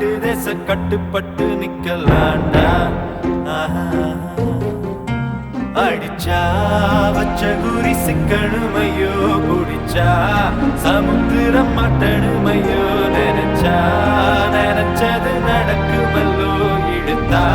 காட்டு தேச கட்டுப்பட்டு நிக்கலாண்டா. அடிச்சா வச்ச குறி சிக்கணுமையோ, குடிச்சா சமுத்திரம் மாட்டணுமையோ, நினைச்சா நினைச்சது நடக்குமல்லோ, இழுத்தா